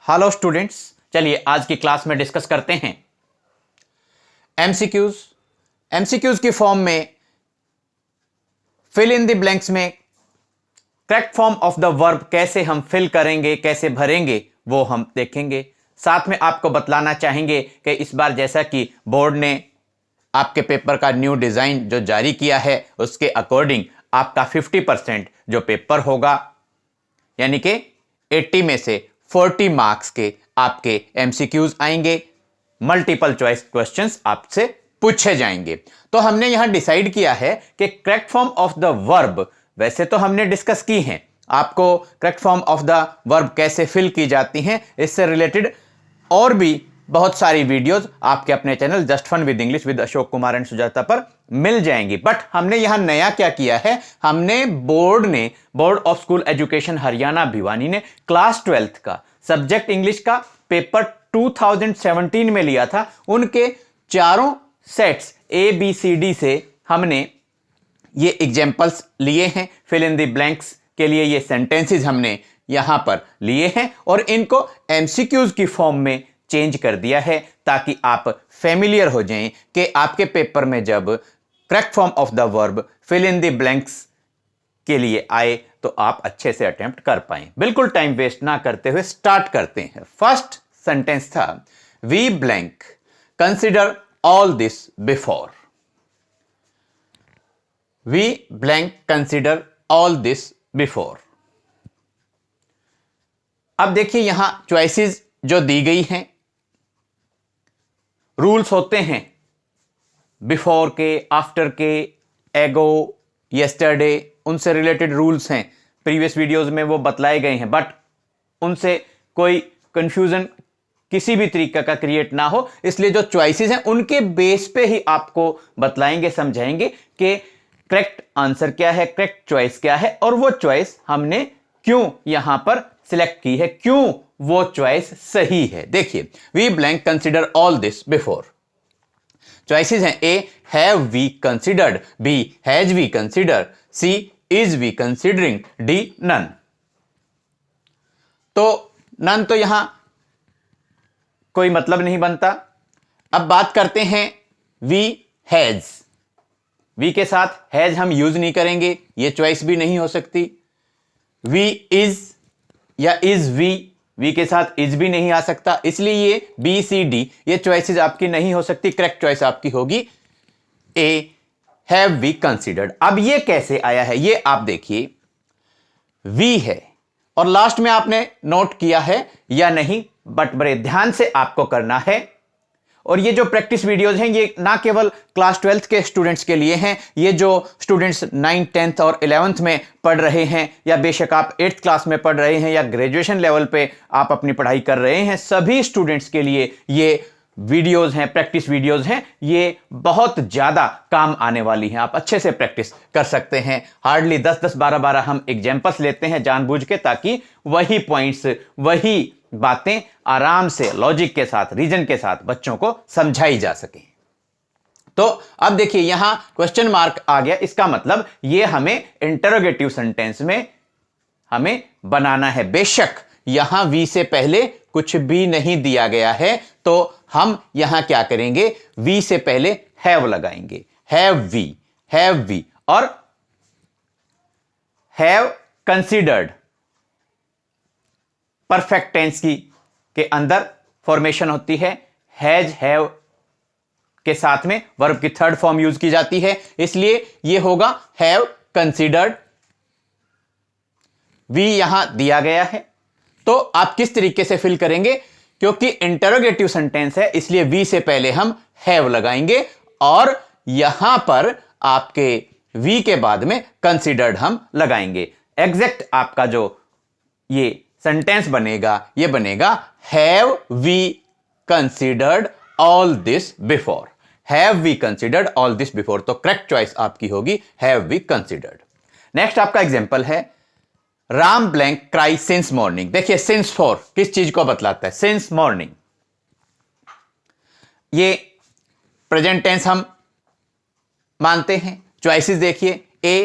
Hello students, चलिए आज की क्लास में डिस्कस करते हैं एमसीक्यूज। एमसीक्यूज की फॉर्म में फिल इन द ब्लैंक्स में correct form of the verb कैसे हम फिल करेंगे, कैसे भरेंगे, वो हम देखेंगे। साथ में आपको बतलाना चाहेंगे कि इस बार जैसा कि बोर्ड ने आपके पेपर का न्यू डिजाइन जो जारी किया है उसके अकॉर्डिंग आपका 50% जो पेपर होगा, यानी कि 80 में से 40 मार्क्स के आपके एमसीक्यूज आएंगे। मल्टीपल चॉइस क्वेश्चंस आपसे पूछे जाएंगे। तो हमने यहां डिसाइड किया है कि correct form of the verb वैसे तो हमने डिस्कस की हैं, आपको correct form of the verb कैसे फिल की जाती हैं इससे रिलेटेड और भी बहुत सारी वीडियोस आपके अपने channel just fun with English with Ashok Kumar and Sujata पर मिल जाएंगी। बट हमने यहां नया क्या किया है, हमने board of school education Haryana Bhiwani ने क्लास 12th का सब्जेक्ट इंग्लिश का पेपर 2017 में लिया था। उनके चारों सेट्स ABCD से हमने ये एग्जाम्पल्स लिए हैं। फिल इन द ब्लैंक्स के लिए ये सेंटेंसेस हमने यहां पर लिए हैं और इनको एमसीक्यूज की फॉर्म में चेंज कर दिया है ताकि आप फेमिलियर हो जाएं कि आपके पेपर में जब correct form of the verb fill in the blanks के लिए आए तो आप अच्छे से अटेम्प्ट कर पाएं। बिल्कुल टाइम वेस्ट ना करते हुए स्टार्ट करते हैं। फर्स्ट सेंटेंस था we blank consider all this before. We blank consider all this before. अब देखिए यहां चॉइसेस जो दी गई हैं, रूल्स होते हैं बिफोर के, आफ्टर के, एगो, यस्टरडे, उनसे रिलेटेड रूल्स हैं। प्रीवियस वीडियोस में वो बतलाए गए हैं, बट उनसे कोई कंफ्यूजन किसी भी तरीके का क्रिएट ना हो, इसलिए जो चॉइसेस हैं उनके बेस पे ही आपको बतलाएंगे, समझाएंगे कि करेक्ट आंसर क्या है, करेक्ट चॉइस क्या है और वो चॉइस हमने क्यों यहां पर सिलेक्ट की है, क्यों वो चॉइस सही है। देखिए we blank consider all this before. Choices हैं A have we considered, B has we consider, C is we considering, D none. तो नन तो यहां कोई मतलब नहीं बनता। अब बात करते हैं वी हैज। वी के साथ हैज हम यूज नहीं करेंगे, ये चॉइस भी नहीं हो सकती। वी इज या इज वी के साथ इज भी नहीं आ सकता, इसलिए ये बी सी डी ये चॉइसेस आपकी नहीं हो सकती। करेक्ट चॉइस आपकी होगी ए हैव वी कंसिडर्ड। अब ये कैसे आया है ये आप देखिए, वी है और लास्ट में आपने नोट किया है या नहीं, बट बड़े ध्यान से आपको करना है। और ये जो प्रैक्टिस वीडियोस हैं ये ना केवल क्लास 12th के स्टूडेंट्स के लिए हैं, ये जो स्टूडेंट्स 9th 10th और 11th में पढ़ रहे हैं या बेशक आप 8th क्लास में पढ़ रहे हैं या ग्रेजुएशन लेवल पे आप अपनी पढ़ाई कर रहे हैं, सभी स्टूडेंट्स के लिए ये वीडियोस हैं, प्रैक्टिस वीडियोस हैं। ये बहुत ज्यादा काम आने वाली हैं, आप अच्छे से प्रैक्टिस कर सकते हैं। हार्डली 10-10 12-12 हम एग्जाम्पल्स लेते हैं जानबूझ के, ताकि वही पॉइंट्स, वही बातें आराम से लॉजिक के साथ, रीजन के साथ बच्चों को समझाई जा सके। तो अब देखिए यहां क्वेश्चन मार्क आ गया, इसका मतलब ये हमें इंटरोगेटिव सेंटेंस में हमें बनाना है। बेशक यहां वी से पहले कुछ भी नहीं दिया गया है, तो हम यहां क्या करेंगे, वी से पहले हैव लगाएंगे। हैव वी और हैव कंसिडर्ड परफेक्ट टेंस की के अंदर फॉर्मेशन होती है। हैज हैव के साथ में वर्ब की थर्ड फॉर्म यूज की जाती है, इसलिए यह होगा हैव कंसिडर्ड। वी यहां दिया गया है, तो आप किस तरीके से फिल करेंगे, क्योंकि इंटरोगेटिव सेंटेंस है इसलिए वी से पहले हम हैव लगाएंगे और यहां पर आपके वी के बाद में कंसिडर्ड हम लगाएंगे। एग्जैक्ट आपका जो ये सेंटेंस बनेगा ये बनेगा have we considered all this before. Have we considered all this before, तो करेक्ट चॉइस आपकी होगी हैव वी कंसिडर्ड। नेक्स्ट आपका एग्जांपल है Ram blank cry since morning. देखिए सिंस फॉर किस चीज को बतलाता है, सिंस मॉर्निंग। ये प्रेजेंट टेंस हम मानते हैं। चॉइसेस देखिए A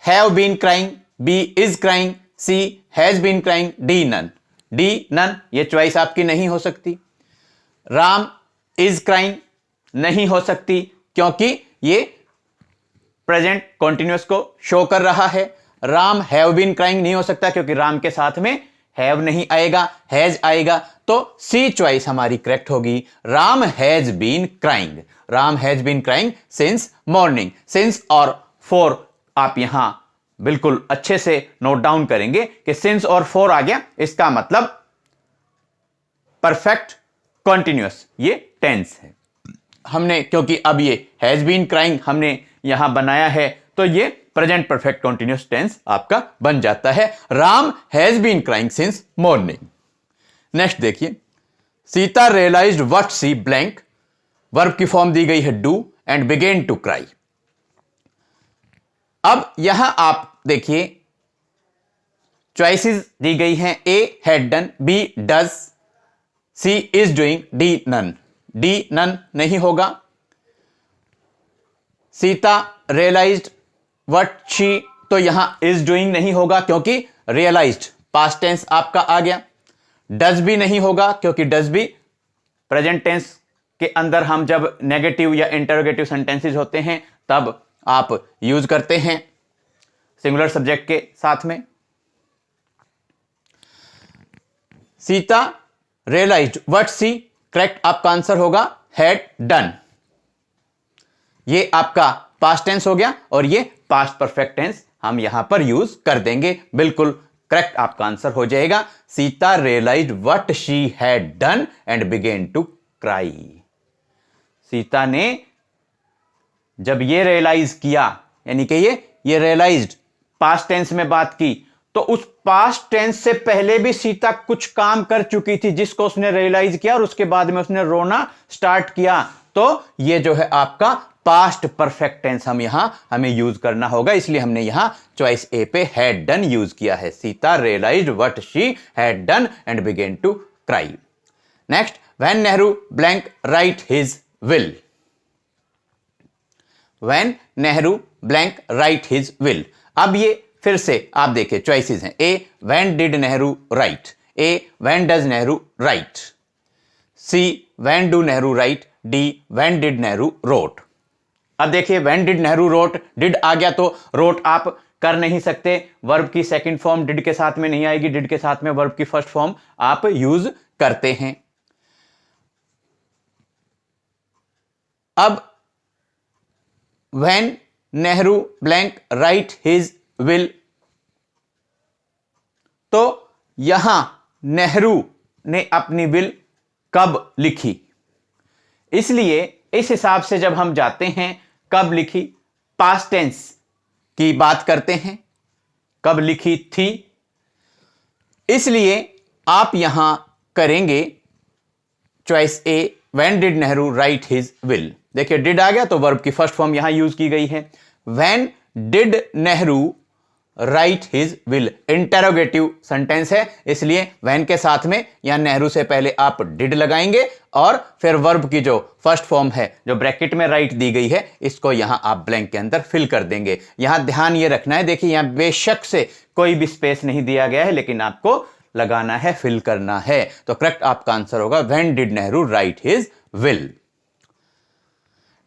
have been crying, B is crying, C has been crying, D none. D none, ये चॉइस आपकी नहीं हो सकती। राम इज क्राइंग नहीं हो सकती क्योंकि ये प्रेजेंट कॉन्टिन्यूअस को शो कर रहा है। राम हैव बीन क्राइंग नहीं हो सकता क्योंकि राम के साथ में हैव नहीं आएगा, हैज आएगा। तो सी चॉइस हमारी करेक्ट होगी, Ram has been crying. Ram has been crying since morning. Since और फॉर आप यहां बिल्कुल अच्छे से नोट डाउन करेंगे कि सिंस और फॉर आ गया, इसका मतलब परफेक्ट कॉन्टिन्यूअस, ये टेंस है। हमने क्योंकि अब ये हैज बीन क्राइंग हमने यहां बनाया है तो ये प्रेजेंट परफेक्ट कॉन्टिन्यूअस टेंस आपका बन जाता है, Ram has been crying since morning. Next देखिए, Sita realised what she blank, verb की फॉर्म दी गई है do and begin to cry. अब यहां आप देखिए चॉइसेस दी गई हैं, A had done, B does, C is doing, D none. D none नहीं होगा। सीता रियलाइज्ड व्हाट शी, तो यहां इज डूइंग नहीं होगा क्योंकि रियलाइज्ड पास्ट टेंस आपका आ गया। डज भी नहीं होगा क्योंकि डज भी प्रेजेंट टेंस के अंदर हम जब नेगेटिव या इंटरोगेटिव सेंटेंसेस होते हैं तब आप यूज करते हैं सिंगुलर सब्जेक्ट के साथ में। Sita realised what she, correct आपका आंसर होगा हैड डन। ये आपका पास्ट टेंस हो गया और ये पास्ट परफेक्ट टेंस हम यहां पर यूज कर देंगे, बिल्कुल करेक्ट आपका आंसर हो जाएगा। Sita realised what she had done and begin to cry. Sita ने जब ये रियलाइज किया, यानी कि ये रियलाइज्ड पास्ट टेंस में बात की, तो उस पास्ट टेंस से पहले भी सीता कुछ काम कर चुकी थी जिसको उसने रियलाइज किया और उसके बाद में उसने रोना स्टार्ट किया। तो ये जो है आपका पास्ट परफेक्ट टेंस हमें यूज करना होगा, इसलिए हमने यहां चॉइस ए पे हैड डन यूज किया है। Sita realised what she had done and begin to cry. Next, when Nehru blank write his will. When Nehru blank write his will. अब ये फिर से आप देखिए चॉइसेस हैं, A when did Nehru write, A when does Nehru write, C when do Nehru write, D when did Nehru wrote. अब देखिए when did Nehru wrote, did आ गया तो रोट आप कर नहीं सकते, वर्ब की सेकंड फॉर्म डिड के साथ में नहीं आएगी, डिड के साथ में वर्ब की फर्स्ट फॉर्म आप यूज करते हैं। अब when Nehru blank write his will, तो यहां नेहरू ने अपनी विल कब लिखी, इसलिए इस हिसाब से जब हम जाते हैं कब लिखी, पास्ट टेंस की बात करते हैं, कब लिखी थी, इसलिए आप यहां करेंगे choice A when did Nehru right his will. देखिए डिड आ गया तो वर्ब की फर्स्ट फॉर्म यहां यूज की गई है। When did Nehru right his will, interrogative sentence है, इसलिए व्हेन के साथ में या नेहरू से पहले आप डिड लगाएंगे और फिर वर्ब की जो फर्स्ट फॉर्म है जो ब्रैकेट में राइट दी गई है, इसको यहां आप ब्लैंक के अंदर फिल कर देंगे। यहां ध्यान ये रखना है, देखिए यहां बेशक से कोई भी स्पेस नहीं दिया गया है, लेकिन आपको लगाना है, फिल करना है। तो करेक्ट आपका आंसर होगा when did Nehru right his will.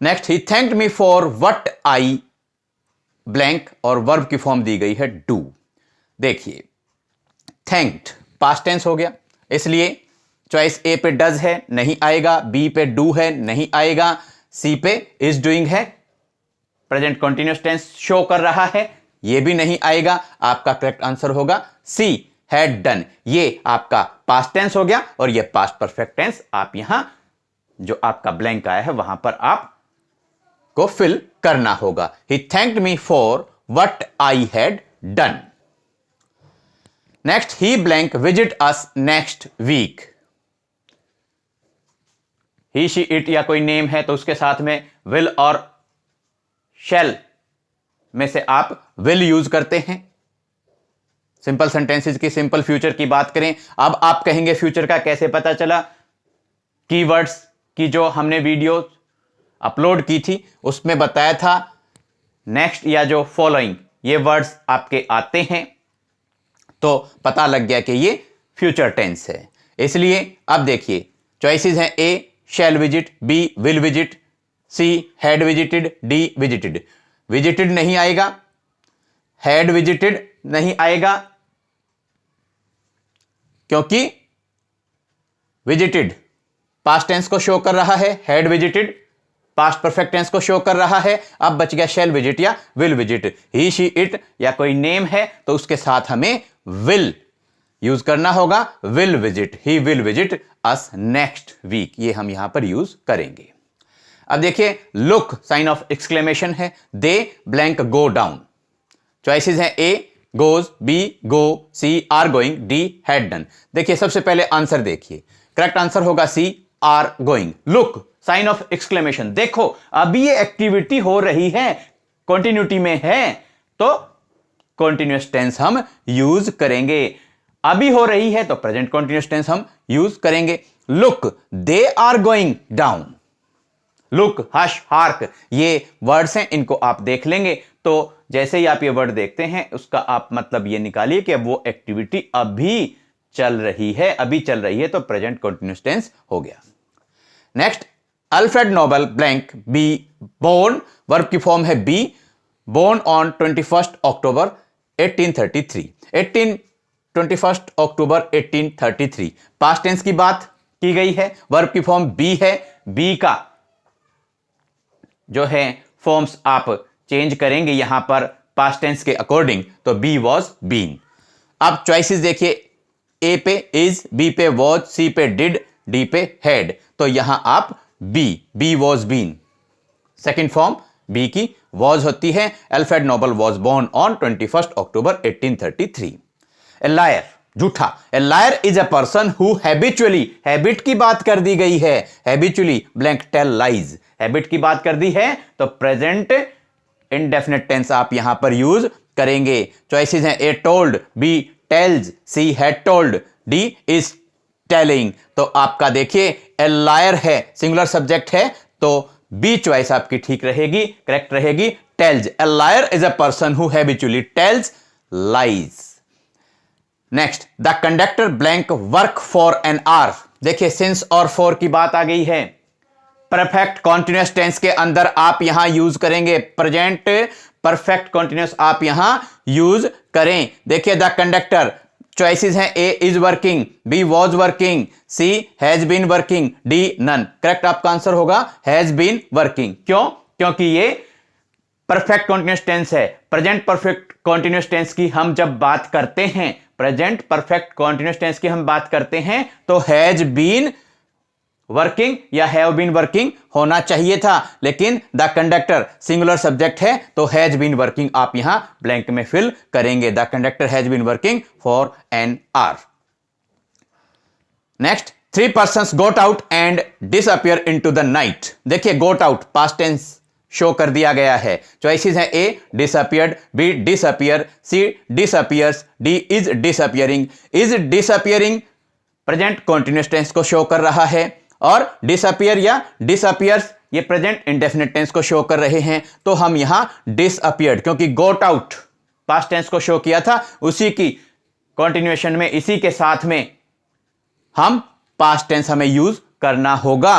Next, he thanked me for what I blank और वर्ब की फॉर्म दी गई है डू। देखिए थैंक्ड पास्ट टेंस हो गया, इसलिए चॉइस ए पे डज है, नहीं आएगा, बी पे डू है, नहीं आएगा, सी पे इज डूइंग है, प्रेजेंट कंटीन्यूअस टेंस शो कर रहा है, ये भी नहीं आएगा। आपका करेक्ट आंसर होगा सी हैड डन। ये आपका पास्ट टेंस हो गया और ये पास्ट परफेक्ट टेंस आप यहां जो आपका ब्लैंक आया है वहां पर आप को फिल करना होगा। He thanked me for what I had done. Next, he blank visit us next week. He she it या कोई नेम है तो उसके साथ में विल और शैल में से आप विल यूज करते हैं। सिंपल सेंटेंसेस की, सिंपल फ्यूचर की बात करें, अब आप कहेंगे फ्यूचर का कैसे पता चला, कीवर्ड्स की जो हमने वीडियो अपलोड की थी उसमें बताया था नेक्स्ट या जो फॉलोइंग ये वर्ड्स आपके आते हैं, तो पता लग गया कि ये फ्यूचर टेंस है। इसलिए अब देखिए चॉइसेस हैं, A shall visit, B will visit, C had visited, D visited. Visited नहीं आएगा, हैड विजिटेड नहीं आएगा, क्योंकि विजिटेड पास्ट टेंस को शो कर रहा है, had visited past perfect tense को शो कर रहा है। अब बच गया शैल विजिट या will visit. He she it या कोई नेम है तो उसके साथ हमें विल यूज करना होगा, will visit, he will visit us next week, ये हम यहां पर यूज करेंगे। अब देखिए लुक साइन ऑफ एक्सक्लेमेशन है, they blank go down. Choices हैं, A goes, B go, C are going, D had done. देखिए सबसे पहले आंसर देखिए, करेक्ट आंसर होगा C are going. Look sign of exclamation, देखो अभी ये एक्टिविटी हो रही है, कंटिन्यूटी में है, तो कंटिन्यूअस टेंस हम यूज करेंगे। अभी हो रही है तो प्रेजेंट कंटिन्यूअस टेंस हम यूज करेंगे। Look they are going down, look, hush, hark, ये वर्ड्स हैं, इनको आप देख लेंगे तो जैसे ही आप ये वर्ड देखते हैं उसका आप मतलब ये निकालिए कि वो एक्टिविटी अभी चल रही है, अभी चल रही है, तो प्रेजेंट कंटिन्यूअस टेंस हो गया। Next, Alfred Nobel blank be born, verb की फॉर्म है be, born on 21 October 1833। 21 October 1833 past tense की बात की गई है, वर्ब की फॉर्म बी है, बी का जो है फॉर्म्स आप चेंज करेंगे यहां पर पास्ट टेंस के अकॉर्डिंग, तो बी वॉज बीन। अब चॉइसेस देखिए, A pay is, B pay was, C pay did, D pay had, तो यहां आप B was been, second form B की वॉज होती है। Alfred Nobel was born on 21 October 1833। A liar, झूठा, a liar is a person who habitually, habit की बात कर दी गई है, habitually blank tell lies, habit की बात कर दी है तो प्रेजेंट इंडेफिनिट टेंस आप यहां पर यूज करेंगे। चॉइसेस हैं, A told, B tells, C had told, D is telling. तो आपका देखिए ए लायर है, सिंगुलर सब्जेक्ट है, तो बी चॉइस आपकी ठीक रहेगी, करेक्ट रहेगी, tells. A liar is a person who habitually tells lies. Next, the conductor blank work for an hour. देखिए सिंस और फॉर की बात आ गई है, परफेक्ट कॉन्टिन्यूअस टेंस के अंदर आप यहां यूज करेंगे, प्रेजेंट परफेक्ट कॉन्टिन्यूअस आप यहां यूज करें। देखिए द कंडक्टर, चॉइसेस हैं, A is working, B was working, C has been working, D none. Correct आपका आंसर होगा हैज बीन वर्किंग। क्यों? क्योंकि ये परफेक्ट कॉन्टिन्यूअस टेंस है। प्रेजेंट परफेक्ट कॉन्टिन्यूअस टेंस की हम जब बात करते हैं, प्रेजेंट परफेक्ट कॉन्टिन्यूअस टेंस की हम बात करते हैं तो हैज बीन वर्किंग या हैव बीन वर्किंग होना चाहिए था, लेकिन द कंडक्टर सिंगुलर सब्जेक्ट है तो हैज बीन वर्किंग आप यहां ब्लैंक में फिल करेंगे। The conductor has been working for an hour. Next, 3 persons got out and disappear into the night. देखिए got out past tense show कर दिया गया है। चॉइसेस हैं, A disappeared, B disappear, C disappears, D is disappearing. Is disappearing present continuous tense को show कर रहा है और डिसअपियर या डिसअपियर्स ये प्रेजेंट इंडेफिनिट टेंस को शो कर रहे हैं, तो हम यहां डिसअपियर्ड, क्योंकि गोट आउट पास्ट टेंस को शो किया था, उसी की कंटिन्यूएशन में, इसी के साथ में हम पास्ट टेंस हमें यूज करना होगा।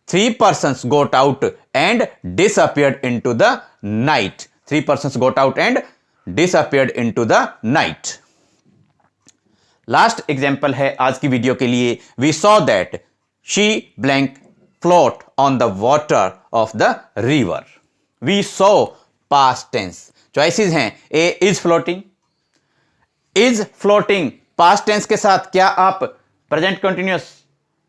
3 persons got out and disappeared into the night. 3 persons got out and disappeared into the night. Last example है आज की वीडियो के लिए, we saw that she blank float on the water of the river. We saw past tense, choices हैं, A is floating, is floating past tense के साथ क्या आप प्रेजेंट कंटिन्यूअस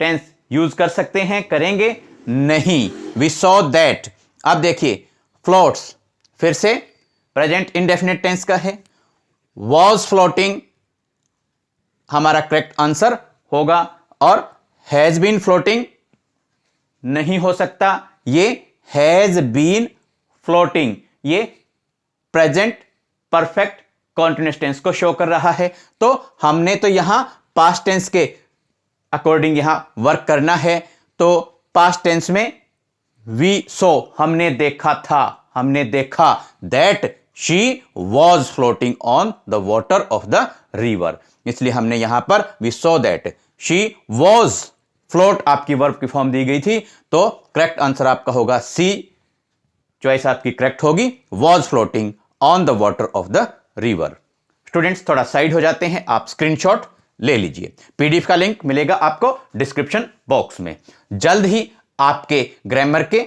टेंस यूज कर सकते हैं? करेंगे नहीं। वी सॉ दैट, अब देखिए फ्लोट्स फिर से प्रेजेंट इंडेफिनिट टेंस का है, वॉज फ्लोटिंग हमारा करेक्ट आंसर होगा, और हैज बीन फ्लोटिंग नहीं हो सकता, ये हैज बीन फ्लोटिंग, ये प्रेजेंट परफेक्ट कॉन्टिन्यूअस टेंस को शो कर रहा है, तो हमने तो यहां पास्ट टेंस के अकॉर्डिंग यहां वर्क करना है। तो पास्ट टेंस में वी सो हमने देखा था, हमने देखा, that she was floating on the water of the river. इसलिए हमने यहां पर we saw that she was float आपकी वर्ब की फॉर्म दी गई थी, तो करेक्ट आंसर आपका होगा सी, चॉइस आपकी करेक्ट होगी, was floating on the water of the river. Students थोड़ा साइड हो जाते हैं, आप स्क्रीनशॉट ले लीजिए। पीडीएफ का लिंक मिलेगा आपको डिस्क्रिप्शन बॉक्स में। जल्द ही आपके ग्रामर के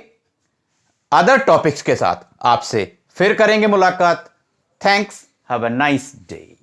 अदर टॉपिक्स के साथ आपसे फिर करेंगे मुलाकात। Thanks, have a nice day.